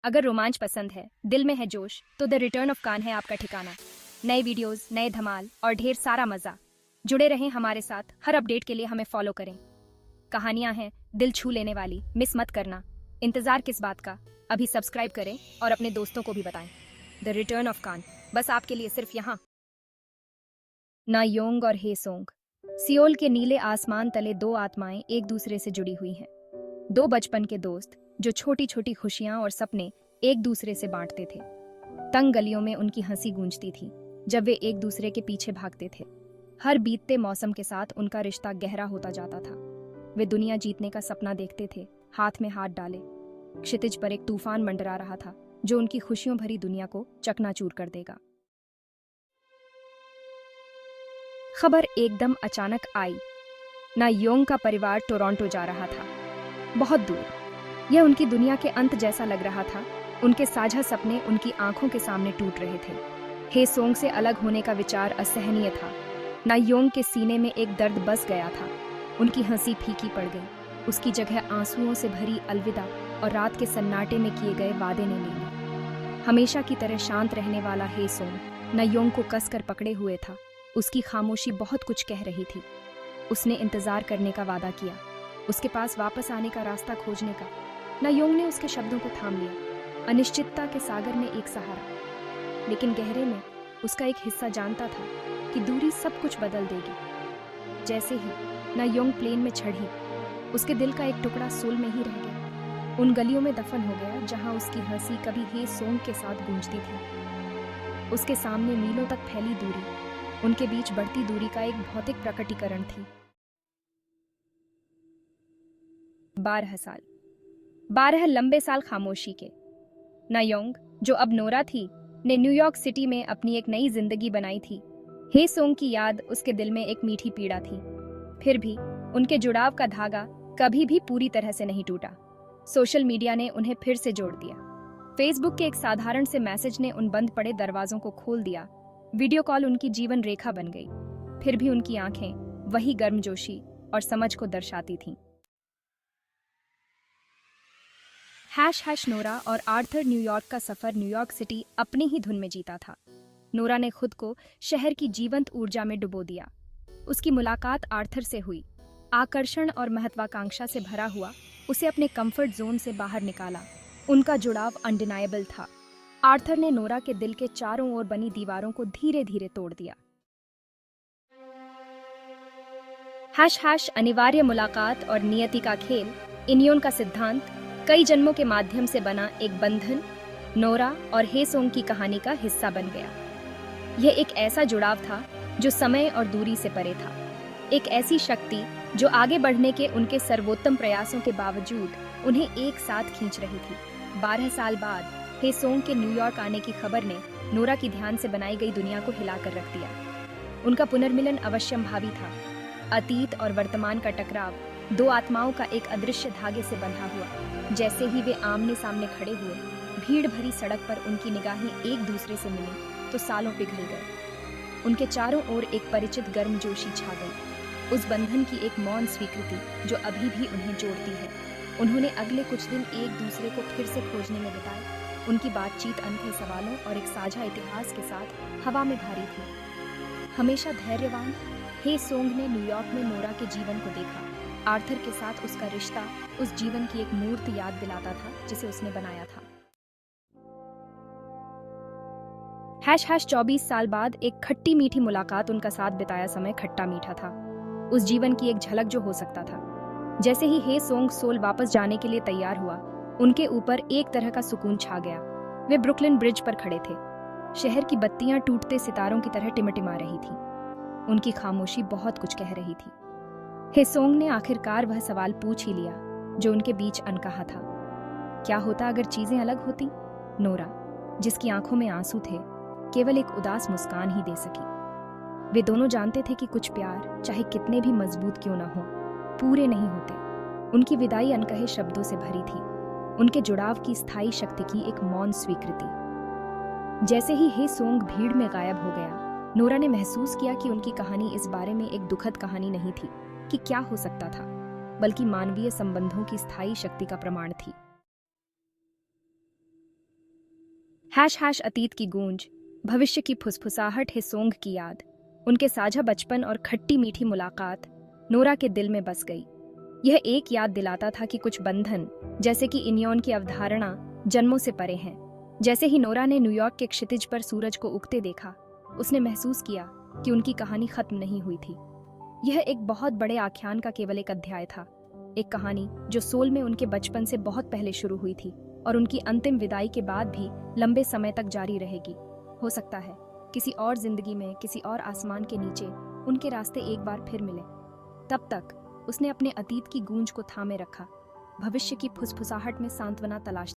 अगर रोमांच पसंद है, दिल में है जोश, तो द रिटर्न ऑफ कान है आपका ठिकाना। नए वीडियोस, नए धमाल और ढेर सारा मजा। जुड़े रहें हमारे साथ, हर अपडेट के लिए हमें फॉलो करें। कहानियां हैं दिल छू लेने वाली, मिस मत करना। इंतजार किस बात का, अभी सब्सक्राइब करें और अपने दोस्तों को भी बताएं। द रिटर्न ऑफ कान, बस आपके लिए सिर्फ यहाँ। ना योंग और हे सोंग। सियोल के नीले आसमान तले दो आत्माएं एक दूसरे से जुड़ी हुई हैं। दो बचपन के दोस्त जो छोटी छोटी खुशियां और सपने एक दूसरे से बांटते थे। तंग गलियों में उनकी हंसी गूंजती थी जब वे एक दूसरे के पीछे भागते थे। हर बीतते मौसम के साथ उनका रिश्ता गहरा होता जाता था। वे दुनिया जीतने का सपना देखते थे, हाथ में हाथ डाले। क्षितिज पर एक तूफान मंडरा रहा था जो उनकी खुशियों भरी दुनिया को चकनाचूर कर देगा। खबर एकदम अचानक आई। ना योंग का परिवार टोरंटो जा रहा था, बहुत दूर। यह उनकी दुनिया के अंत जैसा लग रहा था। उनके साझा सपने उनकी आंखों के सामने टूट रहे थे। हे सोंग से अलग होने का विचार असहनीय था। ना योंग के सीने में एक दर्द बस गया था। उनकी हंसी फीकी पड़ गई। उसकी जगह आंसुओं से भरी अलविदा और रात के सन्नाटे में किए गए वादे ने ले ली। हमेशा की तरह शांत रहने वाला हे सोंग ना योंग को कसकर पकड़े हुए था। उसकी खामोशी बहुत कुछ कह रही थी। उसने इंतजार करने का वादा किया, उसके पास वापस आने का रास्ता खोजने का। ना योंग ने उसके शब्दों को थाम लिया, अनिश्चितता के सागर में एक सहारा। लेकिन गहरे में उसका एक हिस्सा जानता था कि दूरी सब कुछ बदल देगी। जैसे ही ना योंग प्लेन में चढ़ी, उसके दिल का एक टुकड़ा सोल में ही रह गया। उन गलियों में दफन हो गया जहां उसकी हंसी कभी हे सोंग के साथ गूंजती थी। उसके सामने मीलों तक फैली दूरी, उनके बीच बढ़ती दूरी का एक भौतिक प्रकटीकरण थी। 12 साल, 12 लंबे साल खामोशी के। ना योंग, जो अब नोरा थी, ने न्यूयॉर्क सिटी में अपनी एक नई जिंदगी बनाई थी। हे सोंग की याद उसके दिल में एक मीठी पीड़ा थी। फिर भी उनके जुड़ाव का धागा कभी भी पूरी तरह से नहीं टूटा। सोशल मीडिया ने उन्हें फिर से जोड़ दिया। फेसबुक के एक साधारण से मैसेज ने उन बंद पड़े दरवाजों को खोल दिया। वीडियो कॉल उनकी जीवन रेखा बन गई। फिर भी उनकी आंखें वही गर्मजोशी और समझ को दर्शाती थीं। # नोरा और आर्थर न्यूयॉर्क का सफर न्यूयॉर्क सिटी अपनी ही धुन में जीता था। नोरा ने खुद को शहर की जीवंत ऊर्जा में डुबो दिया। उसकी मुलाकात आर्थर से हुई। आकर्षण और महत्वाकांक्षा से भरा हुआ उसे अपने कंफर्ट जोन से बाहर निकाला। उनका जुड़ाव अनडिनायबल था। आर्थर ने नोरा के दिल के चारों ओर बनी दीवारों को धीरे धीरे तोड़ दिया। # अनिवार्य मुलाकात और नियति का खेल, इनियोन का सिद्धांत, कई जन्मों के माध्यम से बना एक बंधन नोरा और हे सोंग की कहानी का हिस्सा बन गया। यह एक ऐसा जुड़ाव था जो समय और दूरी से परे था। एक ऐसी शक्ति जो आगे बढ़ने के उनके सर्वोत्तम प्रयासों के बावजूद उन्हें एक साथ खींच रही थी। 12 साल बाद हे सोंग के न्यूयॉर्क आने की खबर ने नोरा की ध्यान से बनाई गई दुनिया को हिलाकर रख दिया। उनका पुनर्मिलन अवश्यंभावी था। अतीत और वर्तमान का टकराव दो आत्माओं का एक अदृश्य धागे से बंधा हुआ। जैसे ही वे आमने सामने खड़े हुए, भीड़ भरी सड़क पर उनकी निगाहें एक दूसरे से मिली तो सालों पिघल गए। उनके चारों ओर एक परिचित गर्मजोशी छा गई, उस बंधन की एक मौन स्वीकृति जो अभी भी उन्हें जोड़ती है। उन्होंने अगले कुछ दिन एक दूसरे को फिर से खोजने में बिताए। उनकी बातचीत अनूठे सवालों और एक साझा इतिहास के साथ हवा में भारी थी। हमेशा धैर्यवान, हे सोंग ने न्यूयॉर्क में नोरा के जीवन को देखा। आर्थर के साथ उसका रिश्ता उस जीवन की एक मूर्त याद दिलाता था जिसे उसने बनाया था। # 24 साल बाद एक खट्टी मीठी मुलाकात, उनका साथ बिताया समय खट्टा मीठा था। उस जीवन की एक झलक जो हो सकता था। जैसे ही हे सोंग सोल वापस जाने के लिए तैयार हुआ, उनके ऊपर एक तरह का सुकून छा गया। वे ब्रुकलिन ब्रिज पर खड़े थे। शहर की बत्तियां टूटते सितारों की तरह टिमटिमा रही थी। उनकी खामोशी बहुत कुछ कह रही थी। हे सोंग ने आखिरकार वह सवाल पूछ ही लिया जो उनके बीच अनकहा था। क्या होता अगर चीजें अलग होती? नोरा, जिसकी आंखों में आंसू थे, केवल एक उदास मुस्कान ही दे सकी। वे दोनों जानते थे कि कुछ प्यार, चाहे कितने भी मजबूत क्यों न हो, पूरे नहीं होते। उनकी विदाई अनकहे शब्दों से भरी थी, उनके जुड़ाव की स्थायी शक्ति की एक मौन स्वीकृति। जैसे ही हे सोंग भीड़ में गायब हो गया, नोरा ने महसूस किया कि उनकी कहानी इस बारे में एक दुखद कहानी नहीं थी कि क्या हो सकता था, बल्कि मानवीय संबंधों की स्थायी शक्ति का प्रमाण थी। हैश हैश अतीत की गूंज, भविष्य की फुसफुसाहट है सोंग की याद। उनके साझा बचपन और खट्टी मीठी मुलाकात नोरा के दिल में बस गई। यह एक याद दिलाता था कि कुछ बंधन, जैसे कि इनियोन की अवधारणा, जन्मों से परे हैं। जैसे ही नोरा ने न्यूयॉर्क के क्षितिज पर सूरज को उगते देखा, उसने महसूस किया कि उनकी कहानी खत्म नहीं हुई थी। यह एक बहुत बड़े आख्यान का केवल एक अध्याय था, एक कहानी जो सोल में उनके बचपन से बहुत पहले शुरू हुई थी और उनकी अंतिम विदाई के बाद भी लंबे समय तक जारी रहेगी। हो सकता है किसी और जिंदगी में, किसी और आसमान के नीचे उनके रास्ते एक बार फिर मिले। तब तक उसने अपने अतीत की गूंज को थामे रखा, भविष्य की फुसफुसाहट में सांत्वना तलाश